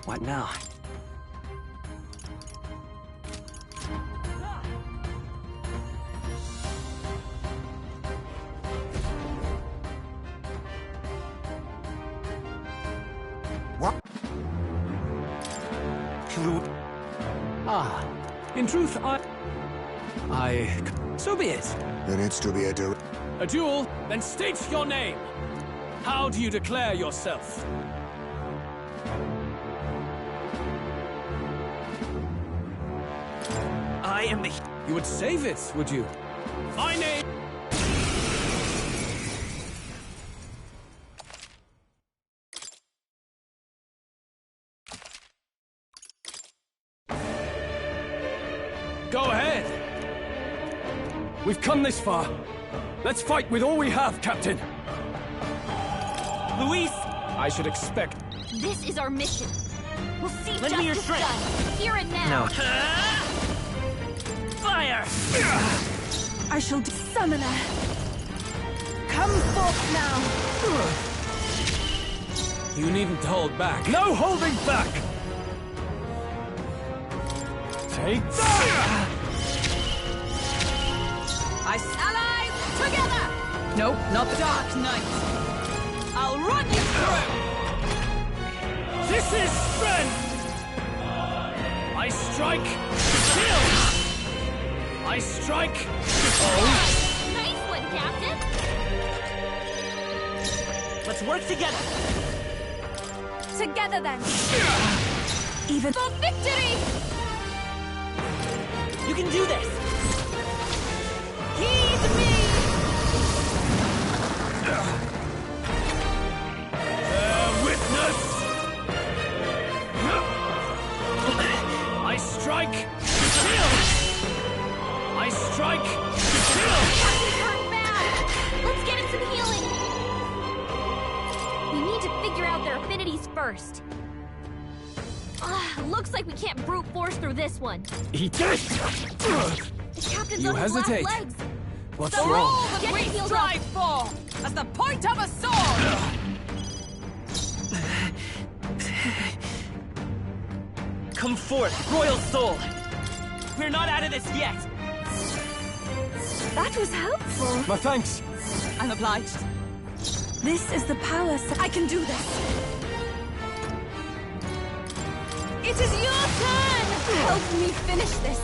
What now? What? Ah, in truth, so be it. There needs to be a A duel? Then state your name. How do you declare yourself? I am the... You would save it, would you? My name... Go ahead! We've come this far. Let's fight with all we have, Captain. Luis! I should expect... This is our mission. We'll see Lend me your justice strength. done, here and now. No. Fire! I shall do summoner. Come forth now. You needn't hold back. No holding back! Take that! Allies together! Nope, not the Dark Knight. I'll run you through! This is strength! I strike, kill! I strike, Nice one, Captain. Let's work together! Together then. Even for victory! You can do this! Heed me! witness! I strike, kill! I strike, kill! Captain's hurt bad. Let's get him some healing. We need to figure out their affinities first. Looks like we can't brute force through this one. Eat it! The captain's You on his hesitate. last legs. What's The wrong? role that Get we healed strive for, as the point of a sword! Come forth, Royal Soul! We're not out of this yet! That was helpful. My thanks. I'm obliged. This is the power. I can do this. It is your turn! Help me finish this.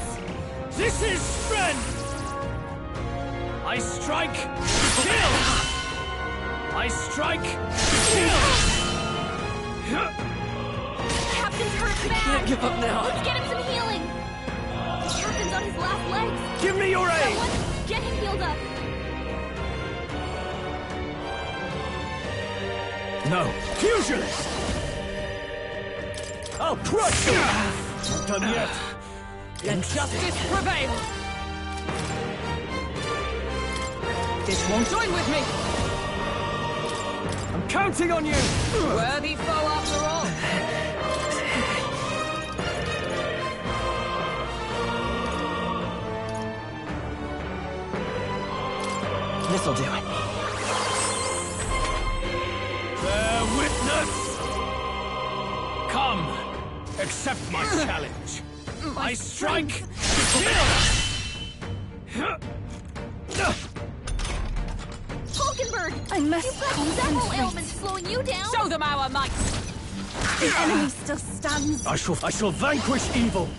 This is strength! I strike, kill! I strike, kill! Captain's hurt bad. Can't give up now. Let's get him some healing. The captain's on his last legs. Give me your aid! Someone, get him healed up. No. Fusionist! I'll crush you! Not done yet. Let justice prevail! This won't join with me! I'm counting on you! Worthy foe after all! This'll do it. Bear witness! Come! Accept my challenge! I strike! Kill! Falkenberg! I must You've got several concentrate. ailments slowing you down. Show them our might! The enemy still stands. I shall vanquish evil!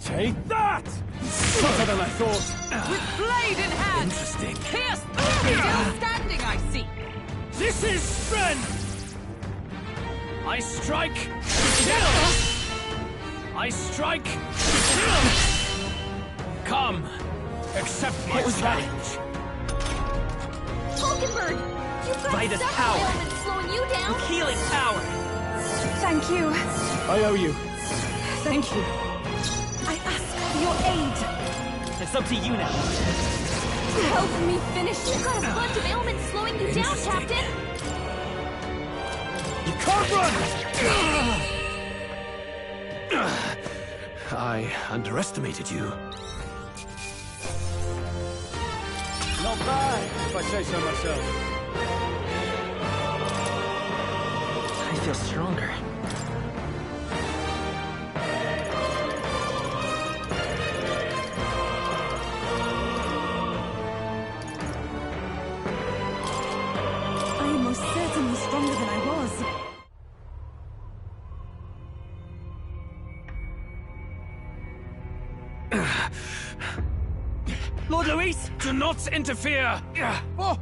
Take that! Tougher than I thought! With blade in hand! Interesting. Pierce through! Still standing, I see! This is strength! I strike! Kill! I strike! Kill! Come! Accept my challenge! Falkenberg! You've got Vitus several power. ailments slowing you down. Healing power! Thank you. I owe you. Thank you. I ask for your aid. It's up to you now. Help me finish You've this. got a bunch of ailments slowing you down, Interesting. Captain. You can't run! I underestimated you. Not bad, if I say so myself. I feel stronger. Lord Luis! Do not interfere! Oh.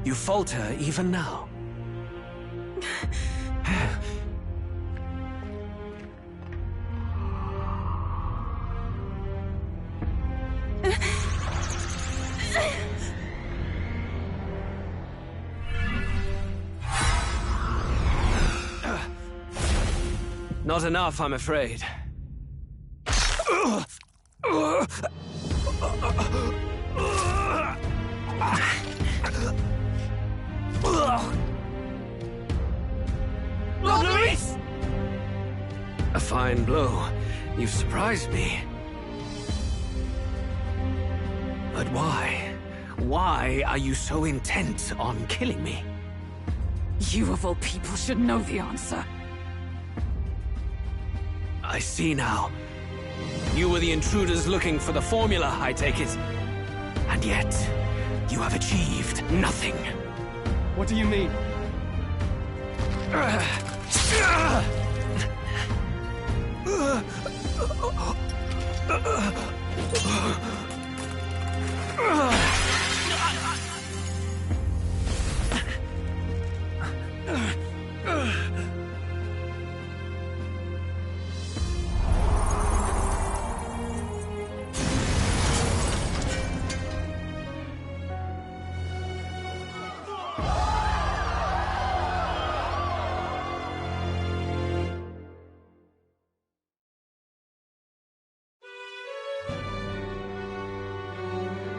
You falter even now. Not enough, I'm afraid. Lord Luis! A fine blow. You've surprised me. But why? Why are you so intent on killing me? You of all people should know the answer. I see now. You were the intruders looking for the formula, I take it. And yet, you have achieved nothing. What do you mean?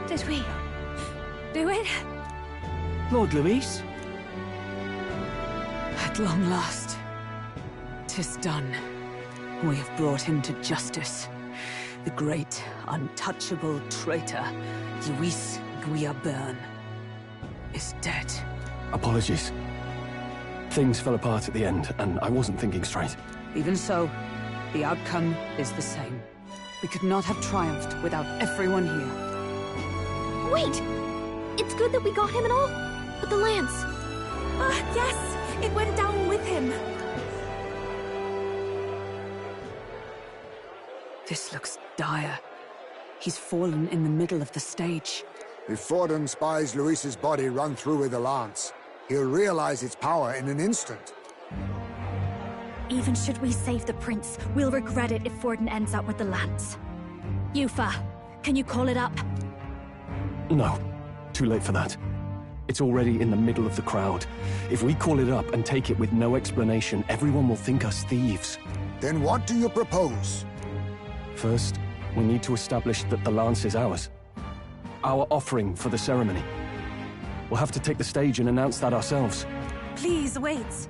Did we do it? Lord Luis? At long last, 'tis done. We have brought him to justice. The great, untouchable traitor, Luis Guillaburn, is dead. Apologies. Things fell apart at the end, and I wasn't thinking straight. Even so, the outcome is the same. We could not have triumphed without everyone here. Wait! It's good that we got him and all, but the lance... yes! It went down with him! This looks dire. He's fallen in the middle of the stage. If Forden spies Luis's body run through with a lance, he'll realize its power in an instant. Even should we save the prince, we'll regret it if Forden ends up with the lance. Yufa, can you call it up? No. Too late for that. It's already in the middle of the crowd. If we call it up and take it with no explanation, everyone will think us thieves. Then what do you propose? First, we need to establish that the lance is ours. Our offering for the ceremony. We'll have to take the stage and announce that ourselves. Please wait.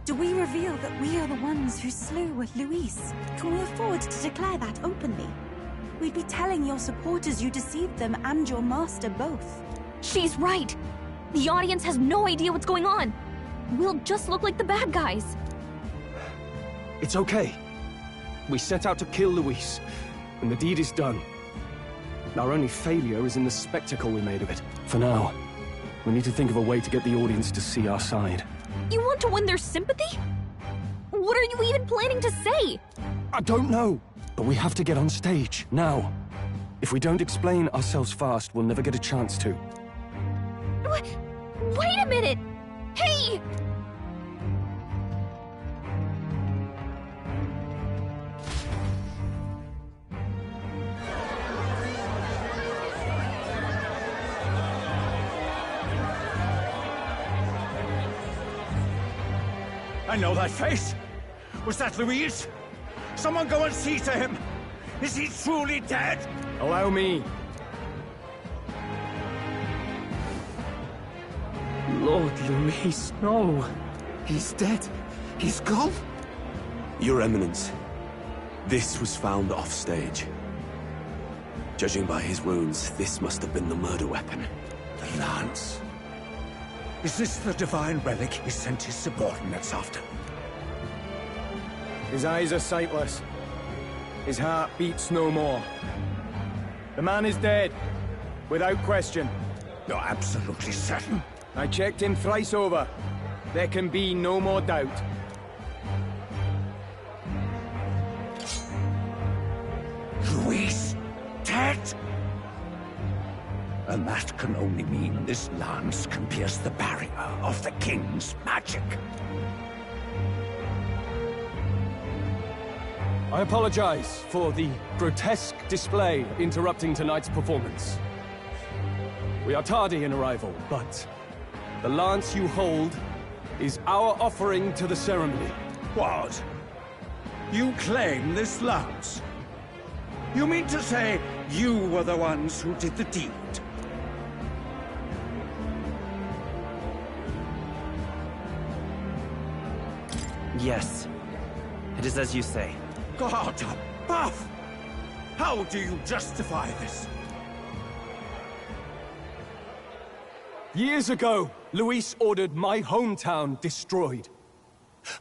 Do we reveal that we are the ones who slew Luis? Can we afford to declare that openly? We'd be telling your supporters you deceived them and your master both. She's right! The audience has no idea what's going on! We'll just look like the bad guys! It's okay. We set out to kill Luis, and the deed is done. Our only failure is in the spectacle we made of it. For now, we need to think of a way to get the audience to see our side. You want to win their sympathy? What are you even planning to say? I don't know, but we have to get on stage, now. If we don't explain ourselves fast, we'll never get a chance to. Wait a minute! Hey! I know that face! Was that Luis? Someone go and see to him! Is he truly dead? Allow me. Lord Luis, no! He's dead! He's gone! Your Eminence, this was found off stage. Judging by his wounds, this must have been the murder weapon. The lance. Is this the divine relic he sent his subordinates after? His eyes are sightless. His heart beats no more. The man is dead. Without question. You're absolutely certain? I checked him thrice over. There can be no more doubt. Luis, dead? And that can only mean this lance can pierce the barrier of the King's magic. I apologize for the grotesque display interrupting tonight's performance. We are tardy in arrival, but the lance you hold is our offering to the ceremony. What? You claim this lance? You mean to say you were the ones who did the deed? Yes. It is as you say. God above! How do you justify this? Years ago, Luis ordered my hometown destroyed.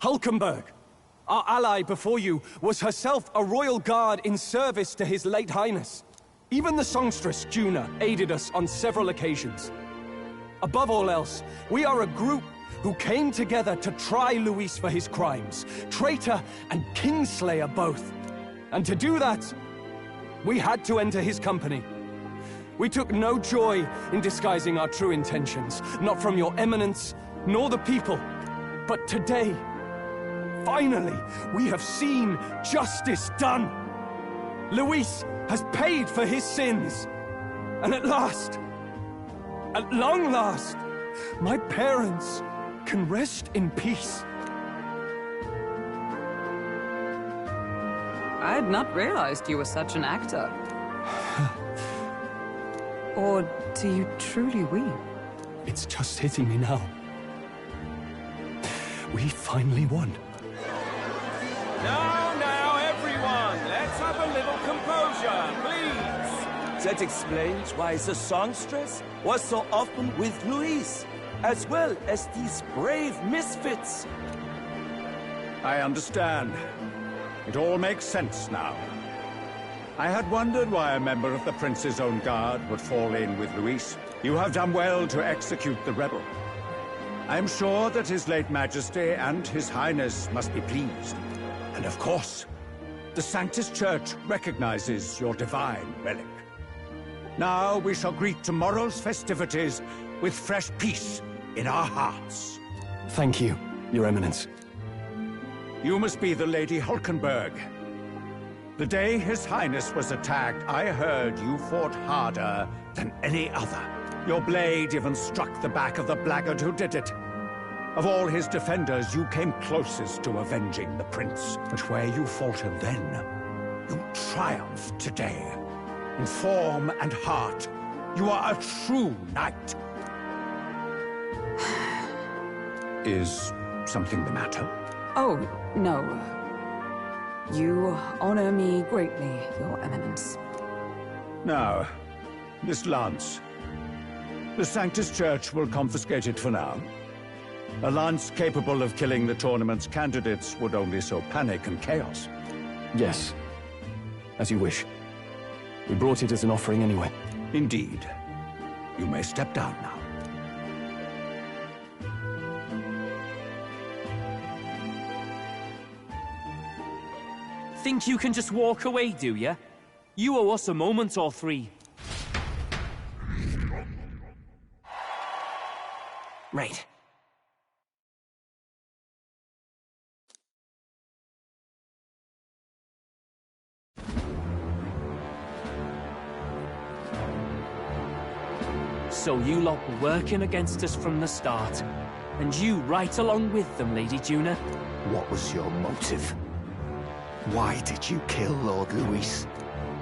Hulkenberg, our ally before you, was herself a royal guard in service to his late highness. Even the songstress, Juna, aided us on several occasions. Above all else, we are a group who came together to try Luis for his crimes, traitor and kingslayer both. And to do that, we had to enter his company. We took no joy in disguising our true intentions, not from your eminence, nor the people. But today, finally, we have seen justice done. Luis has paid for his sins. And at last, at long last, my parents can rest in peace. I had not realized you were such an actor. Or do you truly weep? It's just hitting me now. We finally won. Now, everyone, let's have a little composure, please. That explains why the songstress was so often with Luis, as well as these brave misfits. I understand. It all makes sense now. I had wondered why a member of the Prince's own guard would fall in with Luis. You have done well to execute the rebel. I am sure that His late Majesty and His Highness must be pleased. And of course, the Sanctus Church recognizes your divine relic. Now we shall greet tomorrow's festivities with fresh peace in our hearts. Thank you, Your Eminence. You must be the Lady Hulkenberg. The day His Highness was attacked, I heard you fought harder than any other. Your blade even struck the back of the blackguard who did it. Of all his defenders, you came closest to avenging the prince. But where you faltered then, you triumphed today. In form and heart, you are a true knight. Is something the matter? Oh, no. You honor me greatly, Your Eminence. Now, this lance. The Sanctus Church will confiscate it for now. A lance capable of killing the tournament's candidates would only sow panic and chaos. Yes. As you wish. We brought it as an offering anyway. Indeed. You may step down now. Think you can just walk away, do ya? You owe us a moment or three. Right. So you lot were working against us from the start. And you right along with them, Lady Juna. What was your motive? Why did you kill Lord Luis?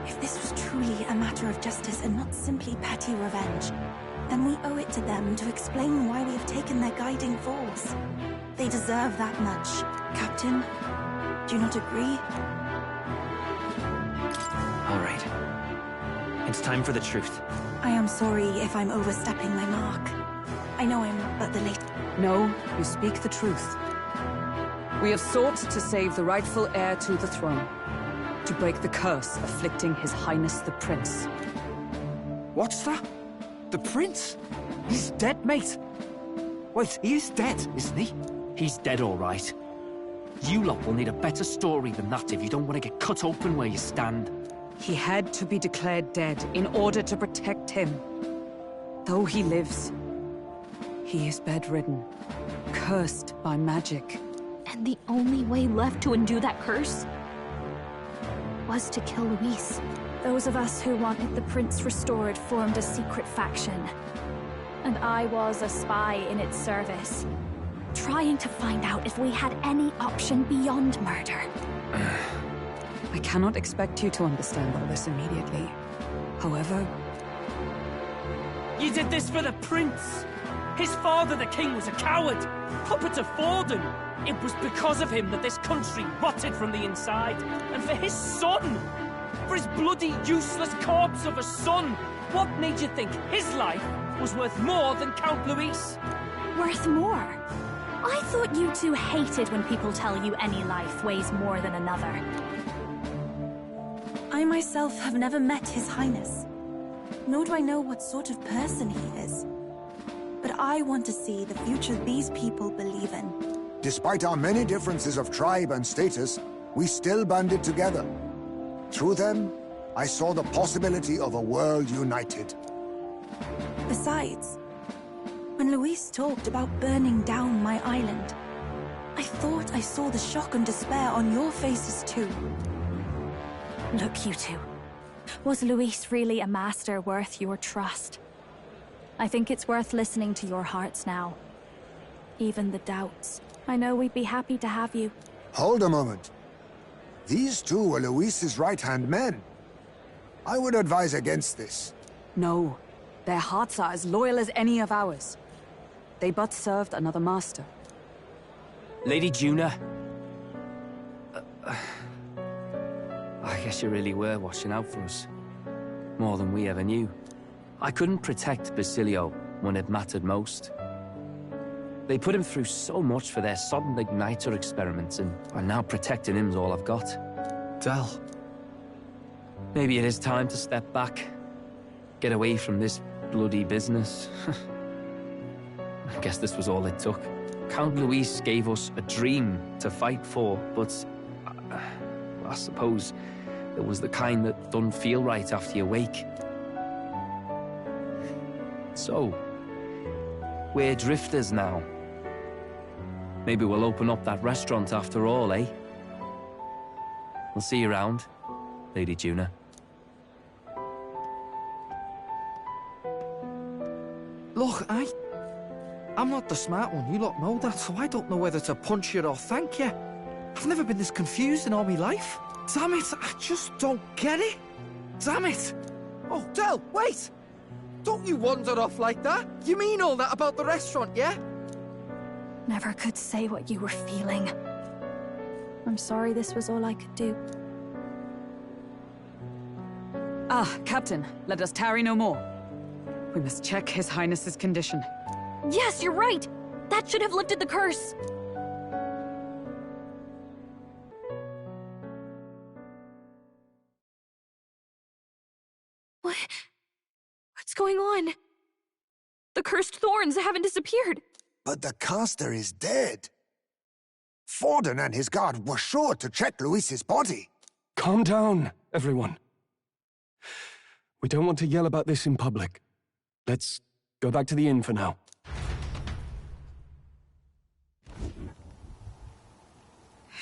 If this was truly a matter of justice and not simply petty revenge, then we owe it to them to explain why we have taken their guiding force. They deserve that much. Captain, do you not agree? All right. It's time for the truth. I am sorry if I'm overstepping my mark. I know I'm but the late... No, you speak the truth. We have sought to save the rightful heir to the throne, to break the curse afflicting His Highness the Prince. What's that? The prince? He's dead, mate. Wait, he is dead, isn't he? He's dead, all right. You lot will need a better story than that if you don't want to get cut open where you stand. He had to be declared dead in order to protect him. Though he lives, he is bedridden, cursed by magic. And the only way left to undo that curse was to kill Luis. Those of us who wanted the prince restored formed a secret faction. And I was a spy in its service, trying to find out if we had any option beyond murder. I cannot expect you to understand all this immediately. However... You did this for the prince! His father, the king, was a coward! Puppet of Forden! It was because of him that this country rotted from the inside! And for his son! For his bloody, useless corpse of a son! What made you think his life was worth more than Count Luis? Worth more? I thought you two hated when people tell you any life weighs more than another. I myself have never met His Highness, nor do I know what sort of person he is. But I want to see the future these people believe in. Despite our many differences of tribe and status, we still banded together. Through them, I saw the possibility of a world united. Besides, when Luis talked about burning down my island, I thought I saw the shock and despair on your faces too. Look, you two. Was Luis really a master worth your trust? I think it's worth listening to your hearts now. Even the doubts. I know we'd be happy to have you. Hold a moment. These two were Luis's right-hand men. I would advise against this. No. Their hearts are as loyal as any of ours. They but served another master. Lady Juna... I guess you really were watching out for us. More than we ever knew. I couldn't protect Basilio when it mattered most. They put him through so much for their sodden igniter experiments, and now protecting him's all I've got. Del. Maybe it is time to step back. Get away from this bloody business. I guess this was all it took. Count Luis gave us a dream to fight for, but... I suppose it was the kind that don't feel right after you wake. So, we're drifters now. Maybe we'll open up that restaurant after all, eh? We'll see you around, Lady Juna. Look, I'm not the smart one, you lot know that, so I don't know whether to punch you or thank you. I've never been this confused in all my life. Damn it, I just don't get it. Damn it. Oh, Del, wait! Don't you wander off like that? You mean all that about the restaurant, yeah? Never could say what you were feeling. I'm sorry this was all I could do. Ah, Captain, let us tarry no more. We must check His Highness's condition. Yes, you're right! That should have lifted the curse! What's going on? The cursed thorns haven't disappeared. But the caster is dead. Forden and his guard were sure to check Luis's body. Calm down, everyone. We don't want to yell about this in public. Let's go back to the inn for now.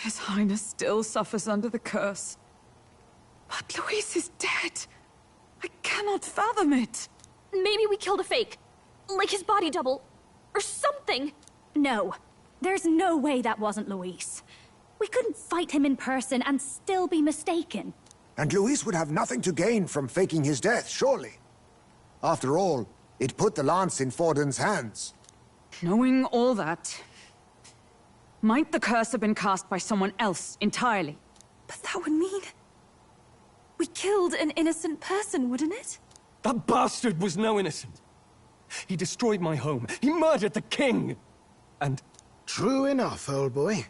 His Highness still suffers under the curse. But Luis is dead. I cannot fathom it. Maybe we killed a fake. Like his body double. Or something. No. There's no way that wasn't Luis. We couldn't fight him in person and still be mistaken. And Luis would have nothing to gain from faking his death, surely. After all, it put the lance in Forden's hands. Knowing all that, might the curse have been cast by someone else entirely? But that would mean... we killed an innocent person, wouldn't it? That bastard was no innocent. He destroyed my home. He murdered the king. And... True enough, old boy.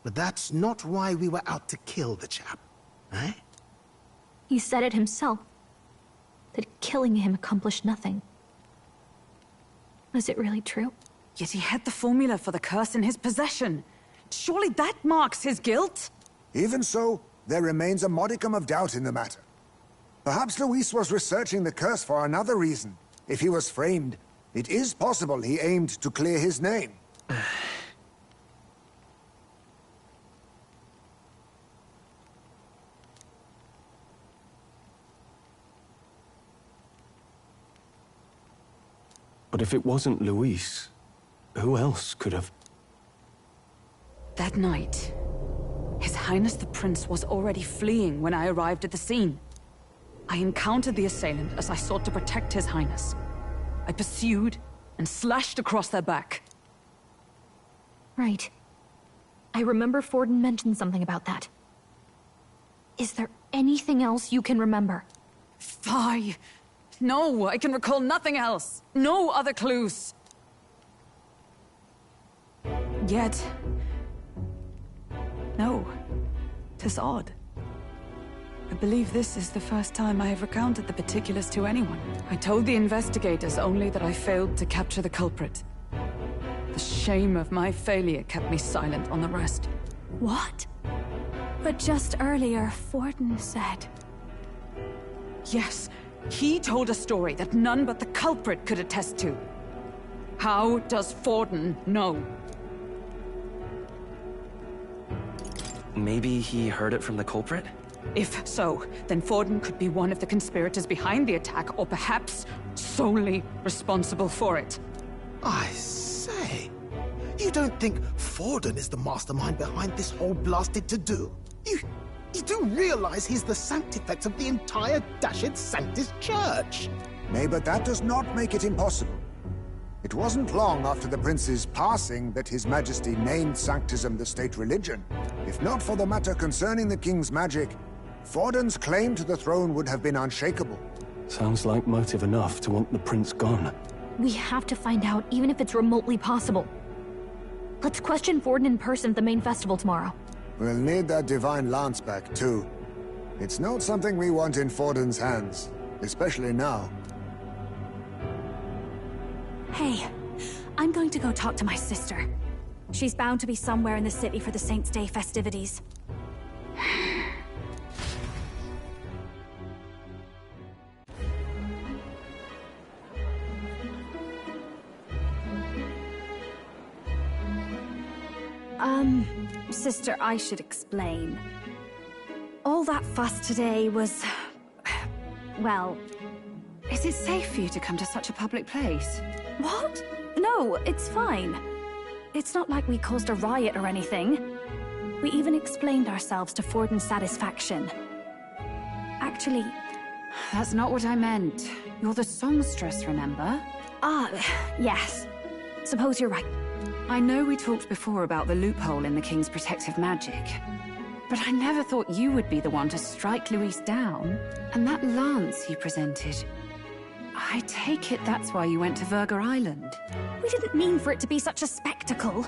But that's not why we were out to kill the chap, eh? He said it himself. that killing him accomplished nothing. Is it really true? Yet he had the formula for the curse in his possession. Surely that marks his guilt? Even so, there remains a modicum of doubt in the matter. Perhaps Luis was researching the curse for another reason. If he was framed, it is possible he aimed to clear his name. But if it wasn't Luis, who else could have... That night, His Highness the Prince was already fleeing when I arrived at the scene. I encountered the assailant as I sought to protect His Highness. I pursued and slashed across their back. Right. I remember Forden mentioned something about that. Is there anything else you can remember? Fie! No, I can recall nothing else. No other clues. Yet... no. 'Tis odd. I believe this is the first time I have recounted the particulars to anyone. I told the investigators only that I failed to capture the culprit. The shame of my failure kept me silent on the rest. What? But just earlier, Forden said... Yes, he told a story that none but the culprit could attest to. How does Forden know? Maybe he heard it from the culprit? If so, then Forden could be one of the conspirators behind the attack, or perhaps solely responsible for it. I say, you don't think Forden is the mastermind behind this whole blasted to-do? You do realize he's the sanctifex of the entire Dashed Sanctus Church? Nay, but that does not make it impossible. It wasn't long after the prince's passing that His Majesty named Sanctism the state religion. If not for the matter concerning the king's magic, Forden's claim to the throne would have been unshakable. Sounds like motive enough to want the prince gone. We have to find out, even if it's remotely possible. Let's question Forden in person at the main festival tomorrow. We'll need that divine lance back, too. It's not something we want in Forden's hands, especially now. Hey, I'm going to go talk to my sister. She's bound to be somewhere in the city for the Saints' Day festivities. Sister, I should explain. All that fuss today was... well... Is it safe for you to come to such a public place? What? No, it's fine. It's not like we caused a riot or anything. We even explained ourselves to Forden's satisfaction. Actually... That's not what I meant. You're the songstress, remember? Ah, yes. Suppose you're right. I know we talked before about the loophole in the King's protective magic, but I never thought you would be the one to strike Luis down. And that lance you presented... I take it that's why you went to Virga Island. We didn't mean for it to be such a spectacle.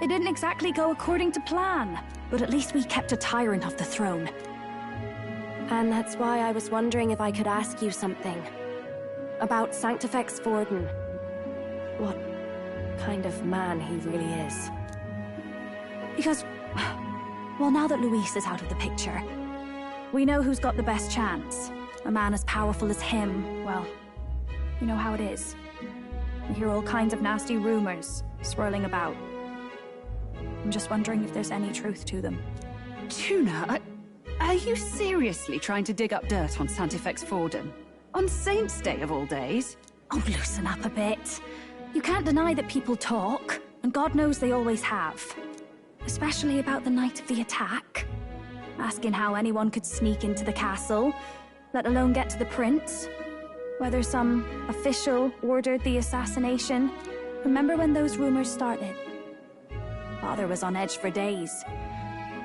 It didn't exactly go according to plan. But at least we kept a tyrant off the throne. And that's why I was wondering if I could ask you something. About Sanctifex Forden. What kind of man he really is. Because... well, now that Luis is out of the picture, we know who's got the best chance. A man as powerful as him, well... you know how it is. We hear all kinds of nasty rumors swirling about. I'm just wondering if there's any truth to them. Tuna, are you seriously trying to dig up dirt on Sanctifex Forden? On Saints' Day of all days? Oh, loosen up a bit. You can't deny that people talk, and God knows they always have. Especially about the night of the attack. Asking how anyone could sneak into the castle, let alone get to the prince. Whether some official ordered the assassination. Remember when those rumors started? Father was on edge for days.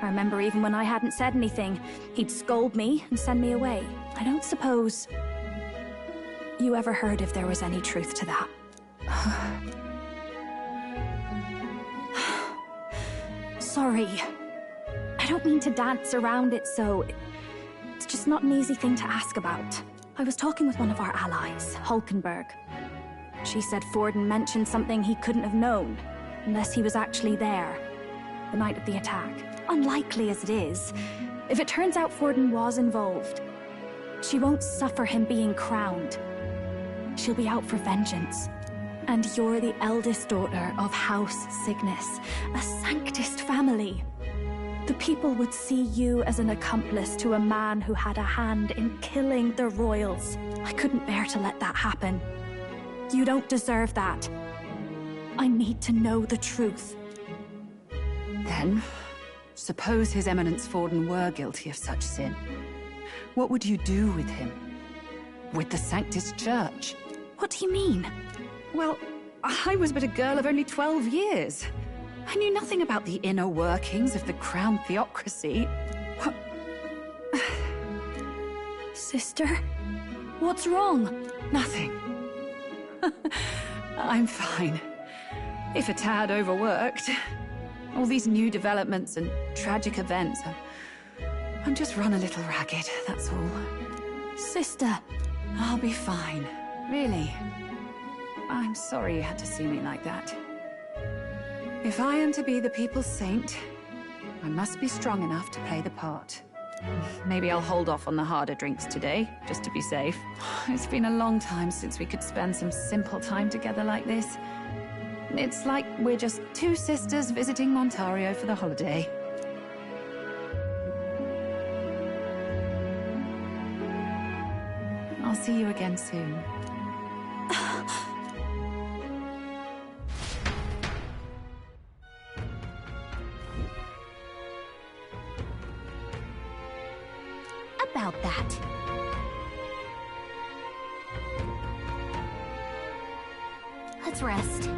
I remember even when I hadn't said anything, he'd scold me and send me away. I don't suppose you ever heard if there was any truth to that. Sorry. I don't mean to dance around it so... it's just not an easy thing to ask about. I was talking with one of our allies, Hulkenberg. She said Forden mentioned something he couldn't have known, unless he was actually there, the night of the attack. Unlikely as it is, if it turns out Forden was involved, she won't suffer him being crowned. She'll be out for vengeance. And you're the eldest daughter of House Cygnus, a Sanctist family. The people would see you as an accomplice to a man who had a hand in killing the royals. I couldn't bear to let that happen. You don't deserve that. I need to know the truth. Then, suppose His Eminence Forden were guilty of such sin. What would you do with him? With the Sanctist Church? What do you mean? Well, I was but a girl of only 12 years. I knew nothing about the inner workings of the crown theocracy. Sister? What's wrong? Nothing. I'm fine. If a tad overworked. All these new developments and tragic events. I'm just run a little ragged, that's all. Sister. I'll be fine. Really. I'm sorry you had to see me like that. If I am to be the people's saint, I must be strong enough to play the part. Maybe I'll hold off on the harder drinks today, just to be safe. It's been a long time since we could spend some simple time together like this. It's like we're just two sisters visiting Montario for the holiday. I'll see you again soon. About that. Let's rest.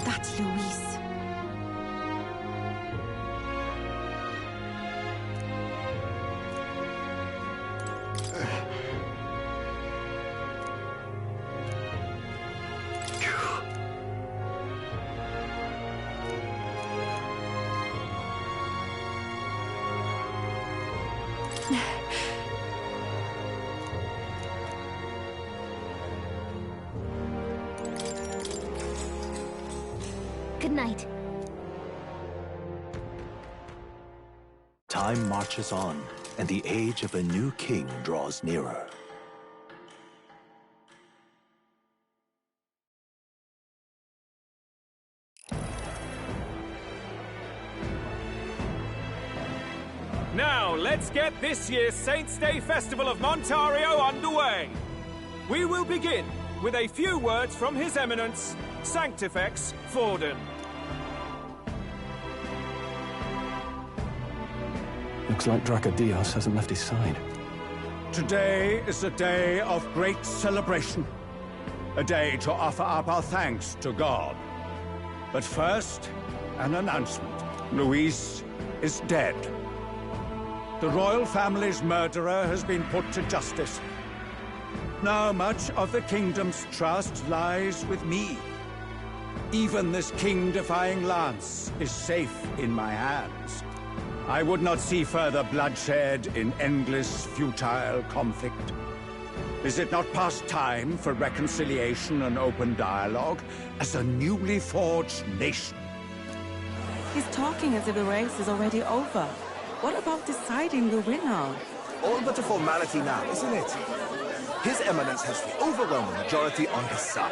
That's Luis. Good night. Time marches on, and the age of a new king draws nearer. Now, let's get this year's Saints' Day Festival of Montario underway. We will begin with a few words from His Eminence, Sanctifex Forden. Looks like Dracodios hasn't left his side. Today is a day of great celebration. A day to offer up our thanks to God. But first, an announcement. Luis is dead. The royal family's murderer has been put to justice. Now much of the kingdom's trust lies with me. Even this king-defying lance is safe in my hands. I would not see further bloodshed in endless, futile conflict. Is it not past time for reconciliation and open dialogue as a newly forged nation? He's talking as if the race is already over. What about deciding the winner? All but a formality now, isn't it? His Eminence has the overwhelming majority on his side.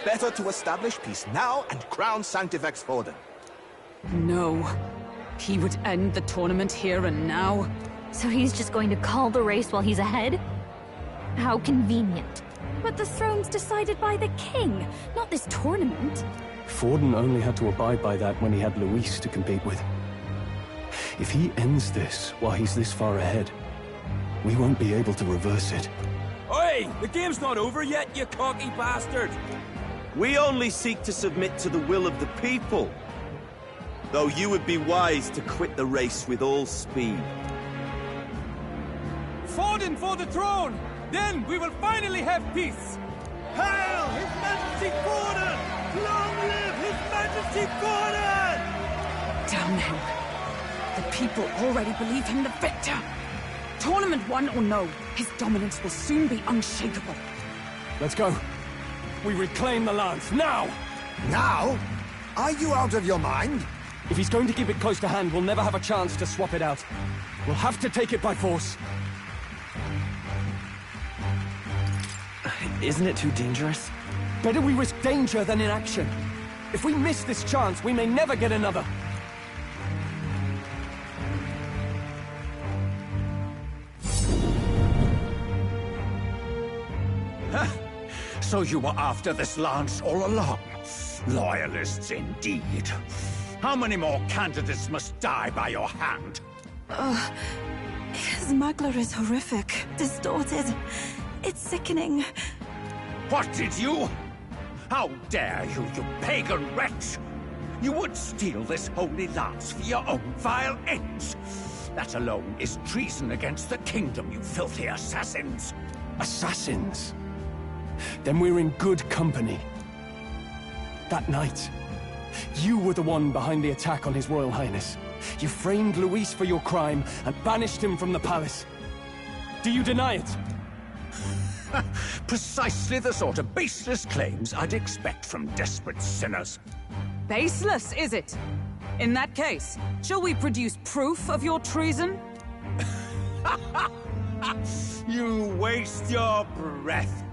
Better to establish peace now and crown Sanctifex Forden. No. He would end the tournament here and now. So he's just going to call the race while he's ahead? How convenient. But the throne's decided by the king, not this tournament. Forden only had to abide by that when he had Luis to compete with. If he ends this while he's this far ahead, we won't be able to reverse it. Oi! The game's not over yet, you cocky bastard! We only seek to submit to the will of the people. Though you would be wise to quit the race with all speed. Forden for the throne! Then we will finally have peace! Hail His Majesty Forden! Long live His Majesty Forden! Damn him. The people already believe him the victor. Tournament won or no, his dominance will soon be unshakable. Let's go. We reclaim the lance, now! Now? Are you out of your mind? If he's going to keep it close to hand, we'll never have a chance to swap it out. We'll have to take it by force. Isn't it too dangerous? Better we risk danger than inaction. If we miss this chance, we may never get another. So you were after this lance all along? Loyalists indeed. How many more candidates must die by your hand? His Magler is horrific, distorted. It's sickening. What did you? How dare you, you pagan wretch! You would steal this holy lance for your own vile ends. That alone is treason against the kingdom, you filthy assassins. Assassins? Then we're in good company. That night, you were the one behind the attack on His Royal Highness. You framed Luis for your crime and banished him from the palace. Do you deny it? Precisely the sort of baseless claims I'd expect from desperate sinners. Baseless, is it? In that case, shall we produce proof of your treason? You waste your breath.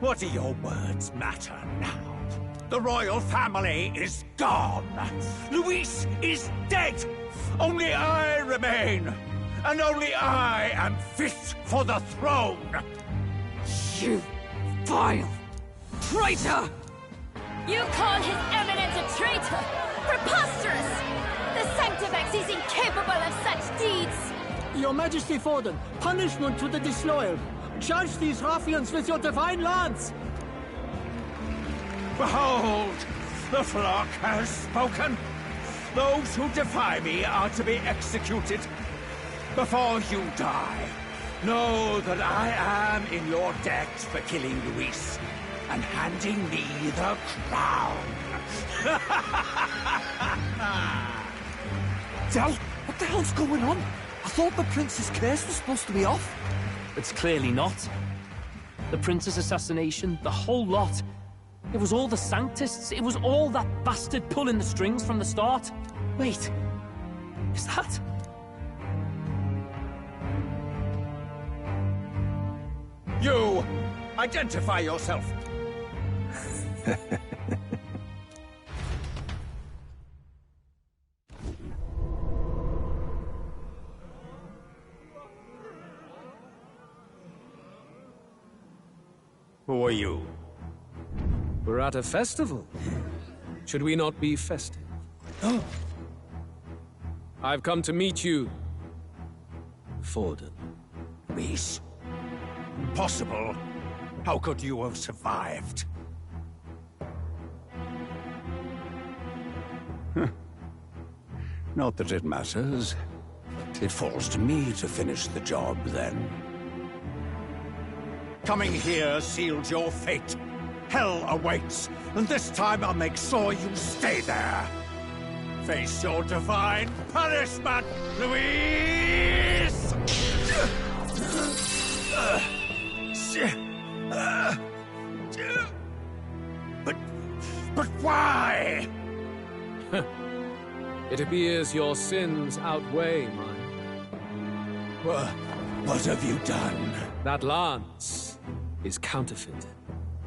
What do your words matter now? The royal family is gone. Luis is dead. Only I remain. And only I am fit for the throne. You vile traitor! You call His Eminence a traitor? Preposterous! The Sanctifex is incapable of such deeds! Your Majesty Forden, punishment to the disloyal. Judge these ruffians with your divine lance! Behold, the flock has spoken. Those who defy me are to be executed. Before you die, know that I am in your debt for killing Luis and handing me the crown. Del, what the hell's going on? I thought the prince's curse was supposed to be off. It's clearly not. The prince's assassination, the whole lot. It was all the Sanctists. It was all that bastard pulling the strings from the start. Wait, is that... You! Identify yourself! Who are you? We're at a festival. Should we not be festive? Oh. I've come to meet you, Forden. Luis? Impossible. How could you have survived? Not that it matters. It falls to me to finish the job, then. Coming here sealed your fate. Hell awaits, and this time I'll make sure you stay there. Face your divine punishment, Luis! But why? It appears your sins outweigh mine. What have you done? That lance is counterfeit,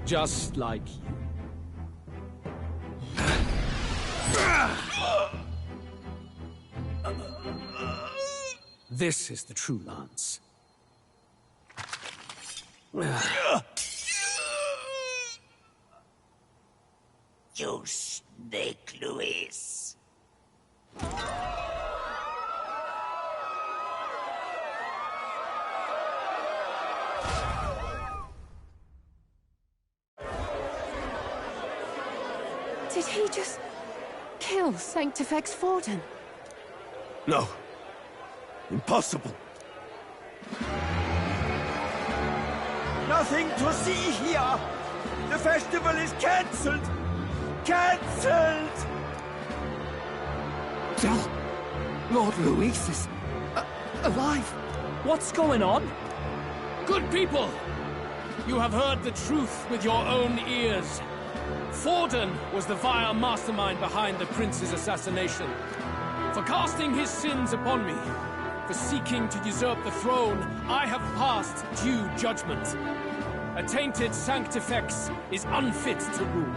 just like you. This is the true lance. You snake, Luis. Did he just kill Sanctifex Forden? No. Impossible. nothing to see here. The festival is cancelled. Cancelled! Lord Luis is alive. What's going on? Good people! You have heard the truth with your own ears. Forden was the vile mastermind behind the prince's assassination. For casting his sins upon me, for seeking to usurp the throne, I have passed due judgment. A tainted Sanctifex is unfit to rule.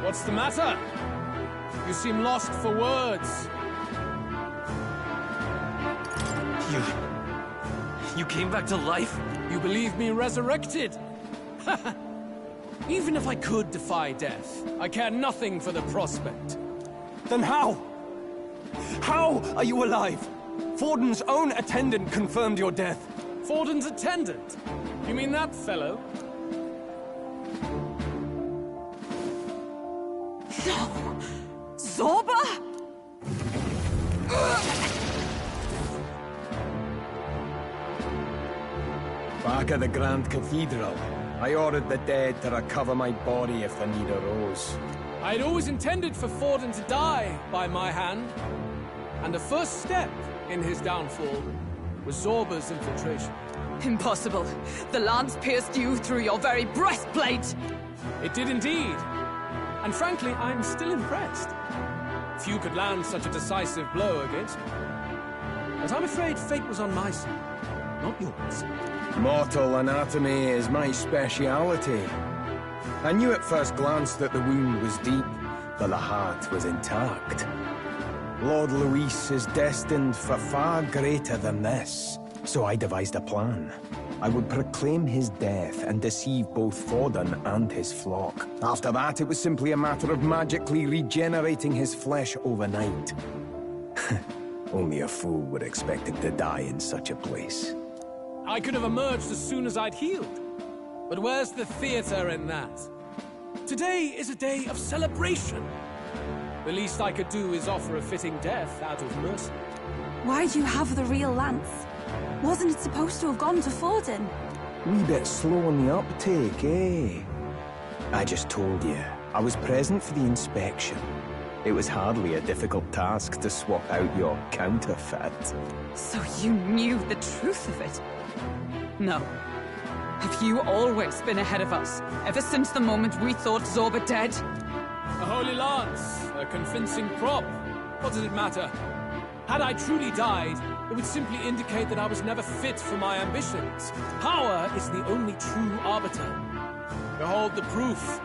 What's the matter? You seem lost for words. You came back to life? You believe me resurrected? Even if I could defy death, I care nothing for the prospect. Then how? How are you alive? Forden's own attendant confirmed your death. Forden's attendant? You mean that fellow? No! Zorba? Back at the Grand Cathedral, I ordered the dead to recover my body if the need arose. I'd always intended for Forden to die by my hand. And the first step in his downfall was Zorba's infiltration. Impossible. The lance pierced you through your very breastplate! It did indeed. And frankly, I'm still impressed. Few could land such a decisive blow against me. But I'm afraid fate was on my side, not yours. Mortal anatomy is my speciality. I knew at first glance that the wound was deep, but the heart was intact. Lord Luis is destined for far greater than this, so I devised a plan. I would proclaim his death and deceive both Forden and his flock. After that, it was simply a matter of magically regenerating his flesh overnight. Only a fool would expect him to die in such a place. I could have emerged as soon as I'd healed. But where's the theater in that? Today is a day of celebration. The least I could do is offer a fitting death out of mercy. Why do you have the real lance? Wasn't it supposed to have gone to Forden? Wee bit slow on the uptake, eh? I just told you, I was present for the inspection. It was hardly a difficult task to swap out your counterfeit. So you knew the truth of it? No. Have you always been ahead of us, ever since the moment we thought Zorba dead? A holy lance, a convincing prop. What does it matter? Had I truly died, it would simply indicate that I was never fit for my ambitions. Power is the only true arbiter. Behold the proof.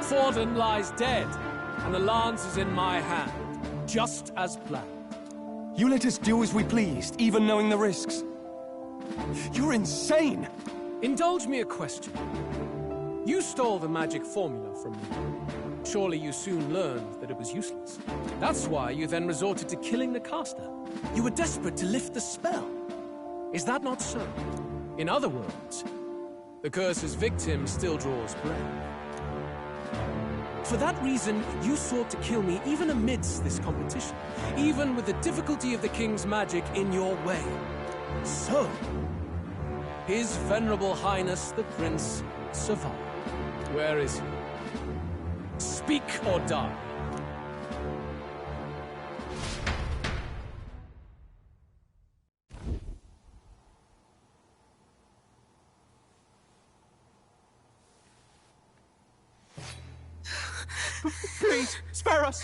Forden lies dead, and the lance is in my hand, just as planned. You let us do as we pleased, even knowing the risks. You're insane! Indulge me a question. You stole the magic formula from me. Surely you soon learned that it was useless. That's why you then resorted to killing the caster. You were desperate to lift the spell. Is that not so? In other words, the curse's victim still draws breath. For that reason, you sought to kill me even amidst this competition, even with the difficulty of the king's magic in your way. So, His Venerable Highness the Prince survived. Where is he? Speak or die. Please, spare us!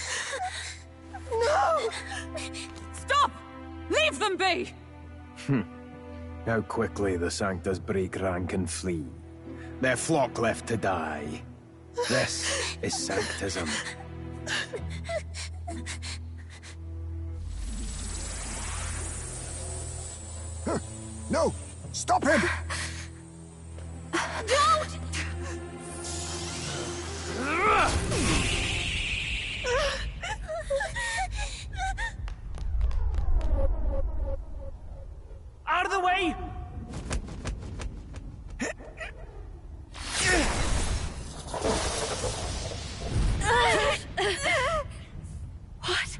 No! Stop! Leave them be! How quickly the Sanctus break rank and flee. Their flock left to die. This is Sanctism. No! Stop him! Don't! Out of the way! What?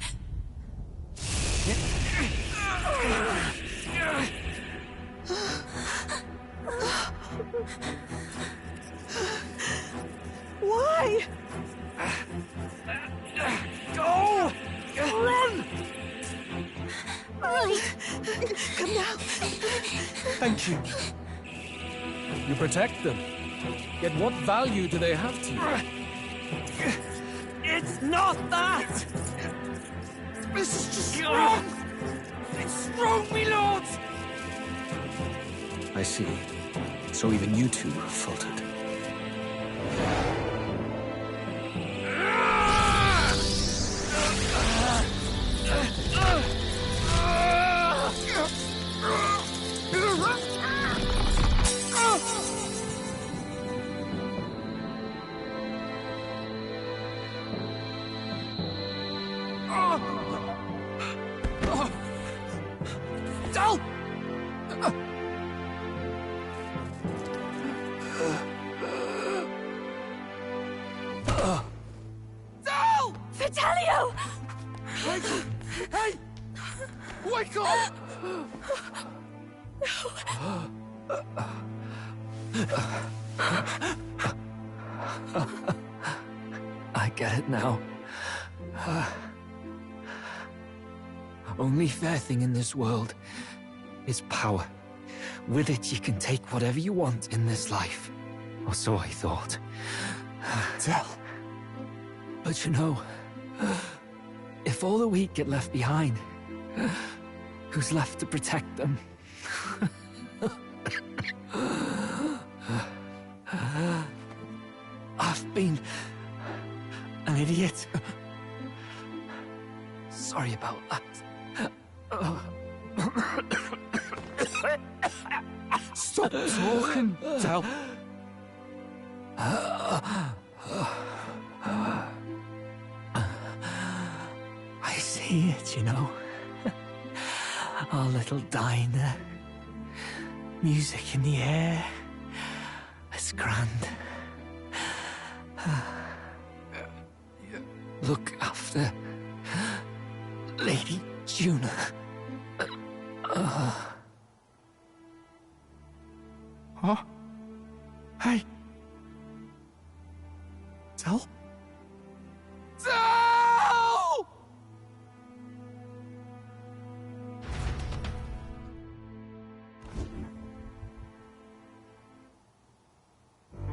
way! Go! Run! Come now. Thank you. You protect them. Yet what value do they have to you? It's not that! This is just wrong! It's wrong, me lord! I see. So even you two have faltered. Vitelio! Hey! Wake up! I get it now. Only fair thing in this world is power. With it, you can take whatever you want in this life. Or so I thought. Tell. But you know, if all the weak get left behind, who's left to protect them? I've been an idiot. Sorry about that. Stop talking, Del. I see it, you know. Our little diner. Music in the air. It's grand. Look after Lady Juna. Huh? Hey. Del? Del!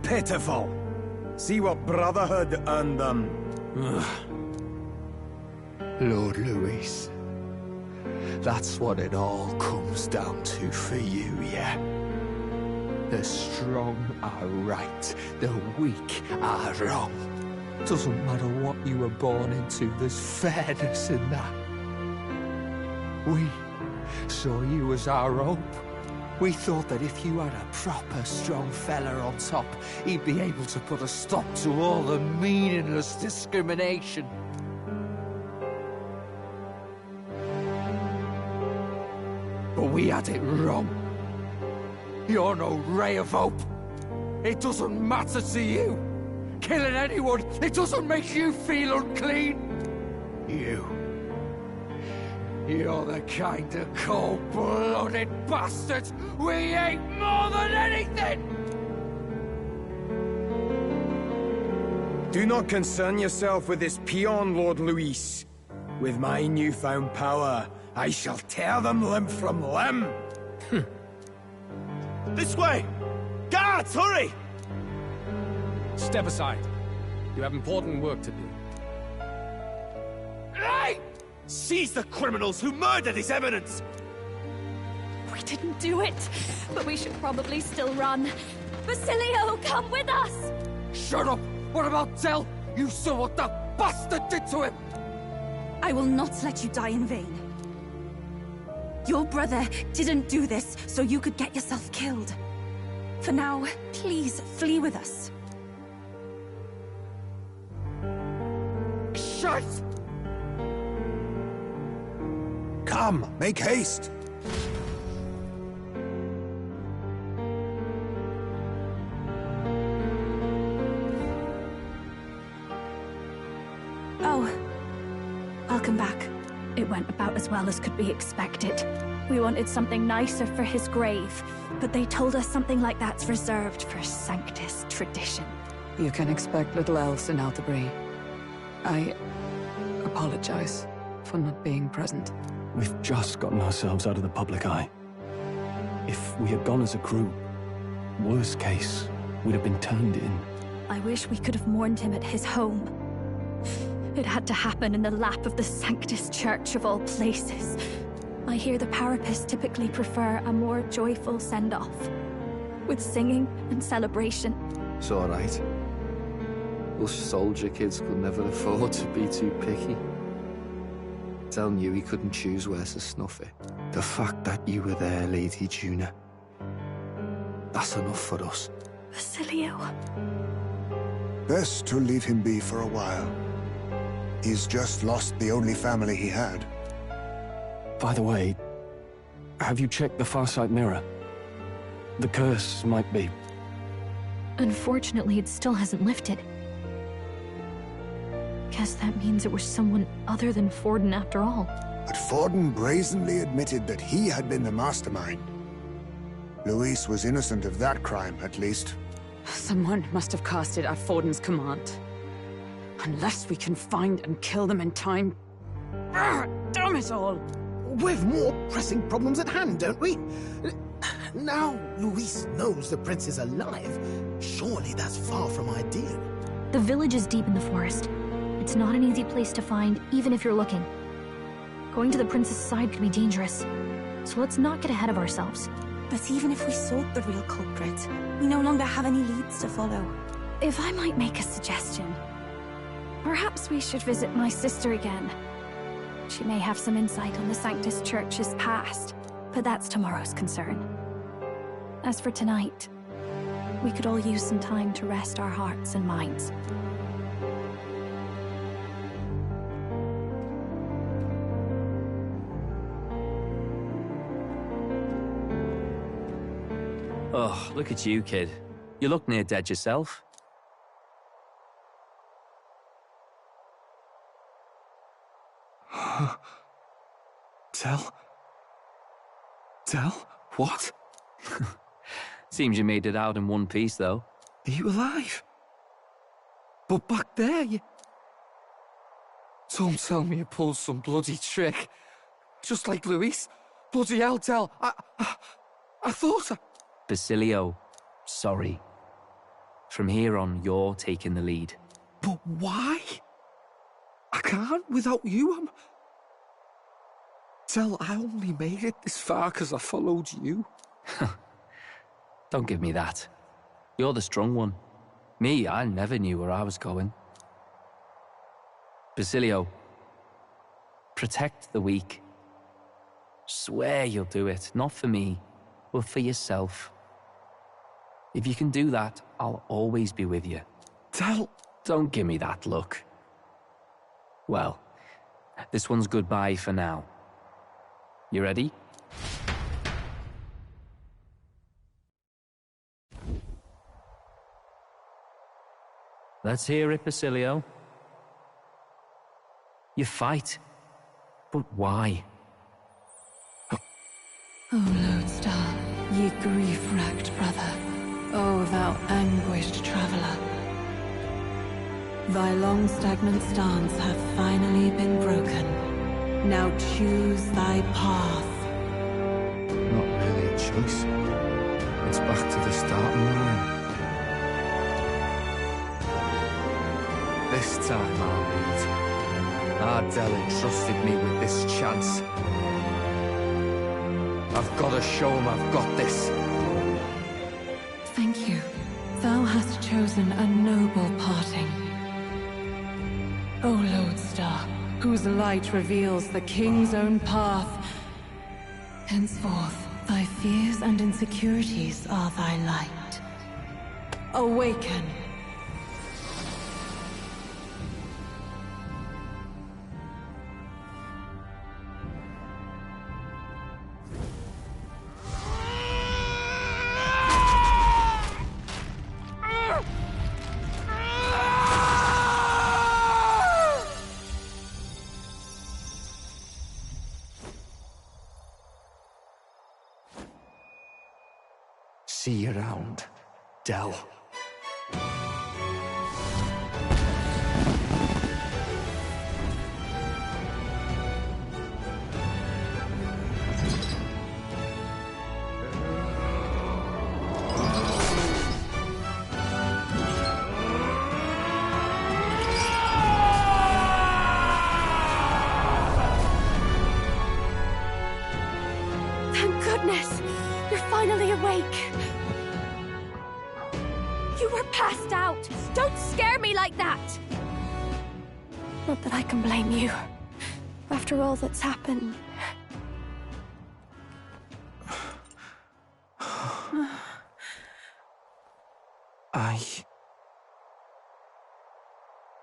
Pitiful. See what brotherhood earned them. Lord Luis. That's what it all comes down to for you, yeah? The strong are right, the weak are wrong. Doesn't matter what you were born into, there's fairness in that. We saw you as our hope. We thought that if you had a proper strong fella on top, he'd be able to put a stop to all the meaningless discrimination. But we had it wrong. You're no ray of hope. It doesn't matter to you. Killing anyone, it doesn't make you feel unclean. You're the kind of cold-blooded bastards we hate more than anything! Do not concern yourself with this peon, Lord Luis. With my newfound power, I shall tear them limb from limb. This way! Guards, hurry! Step aside. You have important work to do. Hey! Seize the criminals who murdered His Eminence! We didn't do it, but we should probably still run. Basilio, come with us! Shut up! What about Del? You saw what that bastard did to him! I will not let you die in vain. Your brother didn't do this so you could get yourself killed. For now, please flee with us. Shut! Come, make haste! Oh, I'll come back. It went about as well as could be expected. We wanted something nicer for his grave, but they told us something like that's reserved for Sanctus tradition. You can expect little else in Altabri. I apologize for not being present. We've just gotten ourselves out of the public eye. If we had gone as a group, worst case, we'd have been turned in. I wish we could have mourned him at his home. It had to happen in the lap of the Sanctus Church of all places. I hear the Parapists typically prefer a more joyful send-off, with singing and celebration. It's alright. Us soldier kids could never afford to be too picky. Tell knew he couldn't choose where to snuff it. The fact that you were there, Lady Juna, that's enough for us. Basilio. Best to leave him be for a while. He's just lost the only family he had. By the way, have you checked the Farsight mirror? The curse might be... Unfortunately, it still hasn't lifted. Guess that means it was someone other than Forden after all. But Forden brazenly admitted that he had been the mastermind. Luis was innocent of that crime, at least. Someone must have cast it at Forden's command. Unless we can find and kill them in time... Damn it all! We've more pressing problems at hand, don't we? Now Luis knows the prince is alive. Surely that's far from ideal. The village is deep in the forest. It's not an easy place to find, even if you're looking. Going to the prince's side could be dangerous. So let's not get ahead of ourselves. But even if we sought the real culprit, we no longer have any leads to follow. If I might make a suggestion, perhaps we should visit my sister again. She may have some insight on the Sanctus Church's past, but that's tomorrow's concern. As for tonight, we could all use some time to rest our hearts and minds. Oh, look at you, kid. You look near dead yourself. Tell? What? Seems you made it out in one piece, though. Are you alive? But back there, you... Don't tell me you pulled some bloody trick. Just like Luis. Bloody hell, Tell. I thought I... Basilio, sorry. From here on, you're taking the lead. But why? I can't without you. Tell, I only made it this far because I followed you. Don't give me that. You're the strong one. Me, I never knew where I was going. Basilio, protect the weak. Swear you'll do it, not for me, but for yourself. If you can do that, I'll always be with you. Tell... Don't give me that look. Well, this one's goodbye for now. You ready? Let's hear it, Basilio. You fight. But why? O Lodestar, ye grief-racked brother, O thou anguished traveler. Thy long stagnant stance hath finally been broken. Now choose thy path. Not really a choice. It's back to the starting line. This time I'll lead. Ardell entrusted me with this chance. I've got to show him I've got this. Thank you. Thou hast chosen a noble parting. O Lodestar, whose light reveals the king's own path. Henceforth, thy fears and insecurities are thy light. Awaken. See you around, Dell. that! Not that I can blame you. After all that's happened.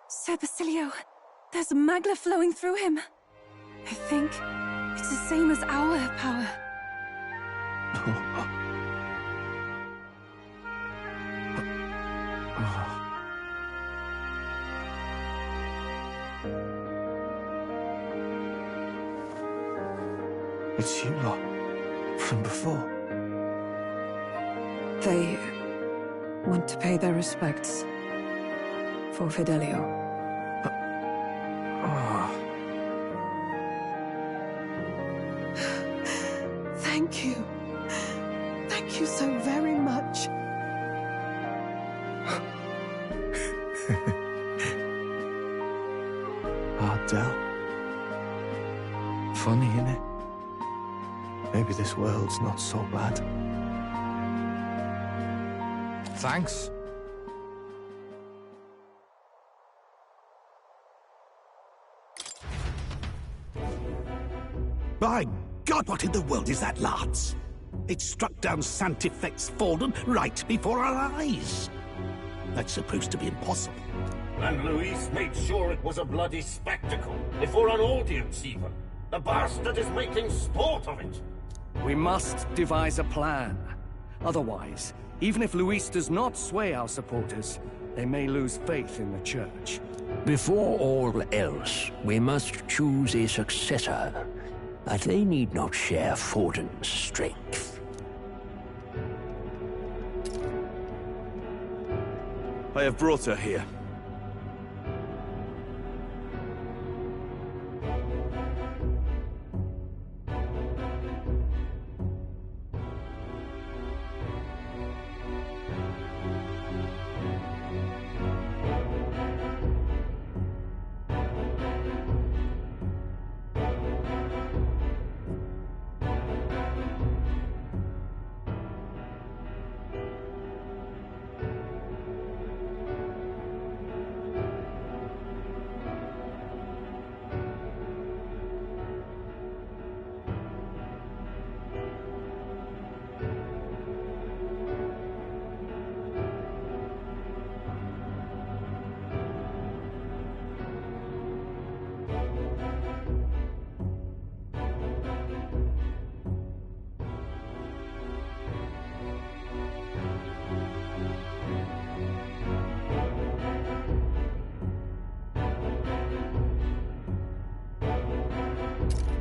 Sir Basilio, there's magla flowing through him. I think it's the same as our power. It's you lot. From before. They want to pay their respects for Fidelio. Thank you. Thank you so very much. Ardell. Funny, innit? Maybe this world's not so bad. Thanks. By God, what in the world is that, lads? It struck down Sanctifex Forden right before our eyes. That's supposed to be impossible. And Luis made sure it was a bloody spectacle, before an audience even. The bastard is making sport of it. We must devise a plan. Otherwise, even if Luis does not sway our supporters, they may lose faith in the Church. Before all else, we must choose a successor. But they need not share Forden's strength. I have brought her here.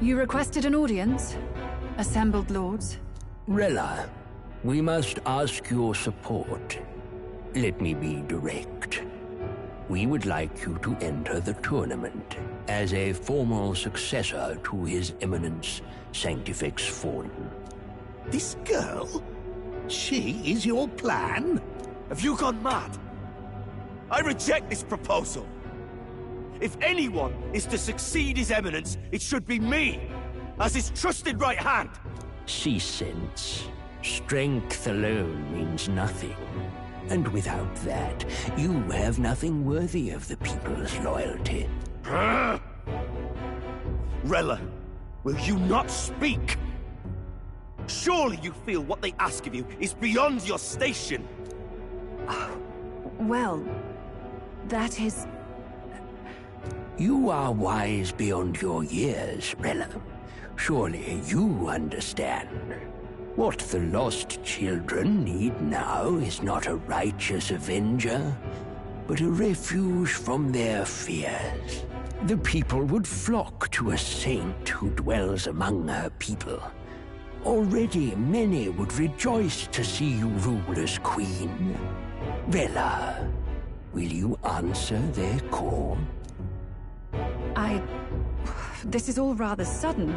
You requested an audience? Assembled lords? Rella, we must ask your support. Let me be direct. We would like you to enter the tournament as a formal successor to His Eminence Sanctifex Forden. This girl? She is your plan? Have you gone mad? I reject this proposal. If anyone is to succeed His Eminence, it should be me, as his trusted right hand. Cease sense. Strength alone means nothing. And without that, you have nothing worthy of the people's loyalty. Rella, will you not speak? Surely you feel what they ask of you is beyond your station. Well, that is... You are wise beyond your years, Rella. Surely you understand. What the lost children need now is not a righteous avenger, but a refuge from their fears. The people would flock to a saint who dwells among her people. Already many would rejoice to see you rule as queen. Rella, will you answer their call? This is all rather sudden.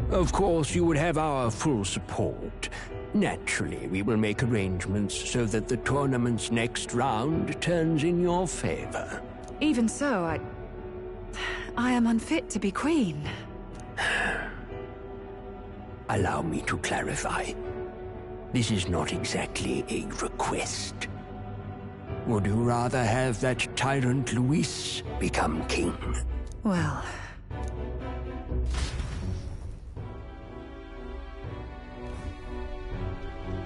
Of course, you would have our full support. Naturally, we will make arrangements so that the tournament's next round turns in your favor. Even so, I am unfit to be queen. Allow me to clarify. This is not exactly a request. Would you rather have that tyrant Luis become king? Well...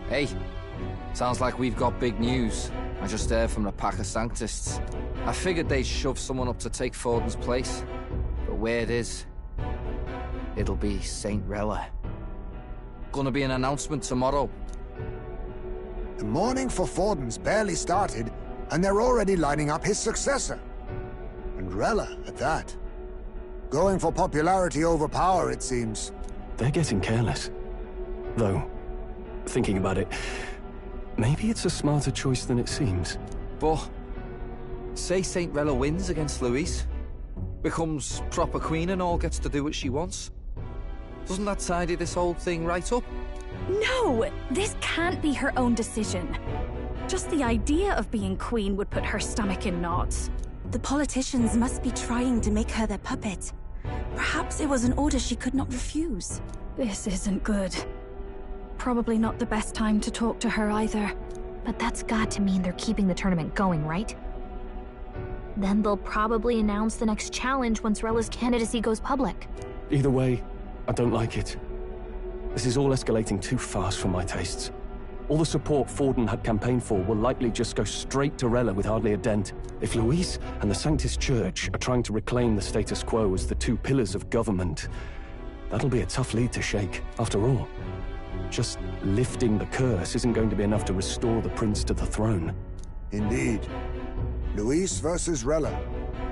Hey, sounds like we've got big news. I just heard from the pack of Sanctists. I figured they'd shove someone up to take Forden's place. But where it is, it'll be Saint Rella. Gonna be an announcement tomorrow. The mourning for Forden's barely started, and they're already lining up his successor. And Rella, at that. Going for popularity over power, it seems. They're getting careless. Though, thinking about it, maybe it's a smarter choice than it seems. But, say Saint Rella wins against Luis, becomes proper queen and all gets to do what she wants. Doesn't that tidy this whole thing right up? No! This can't be her own decision. Just the idea of being queen would put her stomach in knots. The politicians must be trying to make her their puppet. Perhaps it was an order she could not refuse. This isn't good. Probably not the best time to talk to her either. But that's got to mean they're keeping the tournament going, right? Then they'll probably announce the next challenge once Rella's candidacy goes public. Either way, I don't like it. This is all escalating too fast for my tastes. All the support Forden had campaigned for will likely just go straight to Rella with hardly a dent. If Luis and the Sanctus Church are trying to reclaim the status quo as the two pillars of government, that'll be a tough lead to shake, after all. Just lifting the curse isn't going to be enough to restore the prince to the throne. Indeed. Luis versus Rella.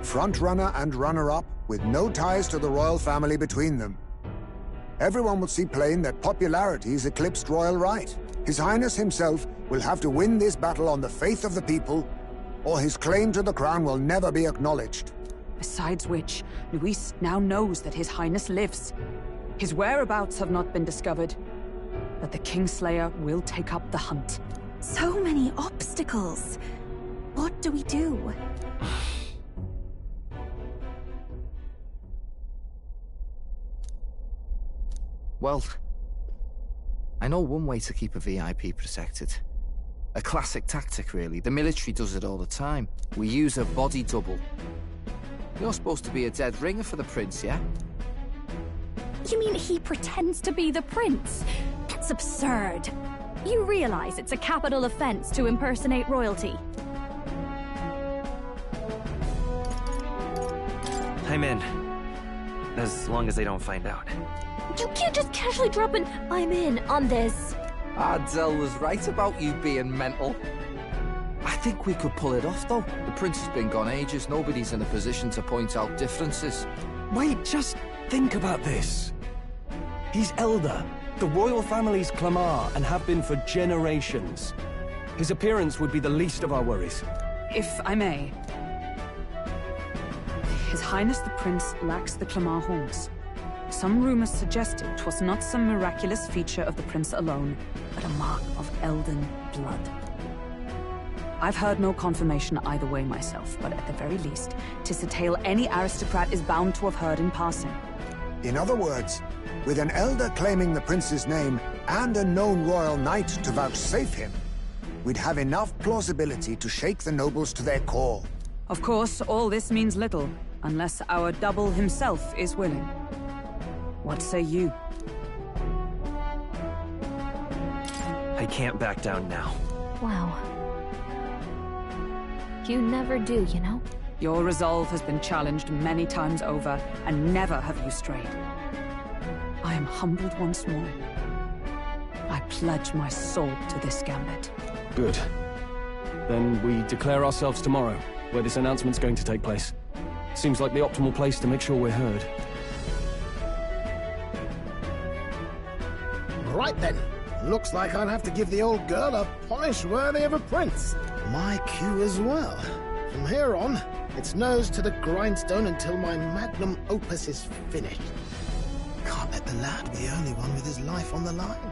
Front-runner and runner-up, with no ties to the royal family between them. Everyone will see plain that popularity has eclipsed royal right. His Highness himself will have to win this battle on the faith of the people, or his claim to the crown will never be acknowledged. Besides which, Luis now knows that His Highness lives. His whereabouts have not been discovered, but the Kingslayer will take up the hunt. So many obstacles. What do we do? Well, I know one way to keep a VIP protected. A classic tactic, really. The military does it all the time. We use a body double. You're supposed to be a dead ringer for the prince, yeah? You mean he pretends to be the prince? That's absurd. You realize it's a capital offense to impersonate royalty. I'm in. As long as they don't find out. You can't just casually drop an "I'm in" on this. Ardell was right about you being mental. I think we could pull it off, though. The prince has been gone ages. Nobody's in a position to point out differences. Wait, just think about this. He's elder. The royal family's Clamar, and have been for generations. His appearance would be the least of our worries. If I may. His Highness the Prince lacks the Clamar horns. Some rumors suggested 'twas not some miraculous feature of the prince alone, but a mark of Elden blood. I've heard no confirmation either way myself, but at the very least, 'tis a tale any aristocrat is bound to have heard in passing. In other words, with an elder claiming the prince's name and a known royal knight to vouchsafe him, we'd have enough plausibility to shake the nobles to their core. Of course, all this means little, unless our double himself is willing. What say you? I can't back down now. Wow. You never do, you know? Your resolve has been challenged many times over, and never have you strayed. I am humbled once more. I pledge my soul to this gambit. Good. Then we declare ourselves tomorrow, where this announcement's going to take place. Seems like the optimal place to make sure we're heard. Right then. Looks like I'll have to give the old girl a polish worthy of a prince. My cue as well. From here on, it's nose to the grindstone until my magnum opus is finished. Can't let the lad be the only one with his life on the line.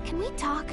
Can we talk?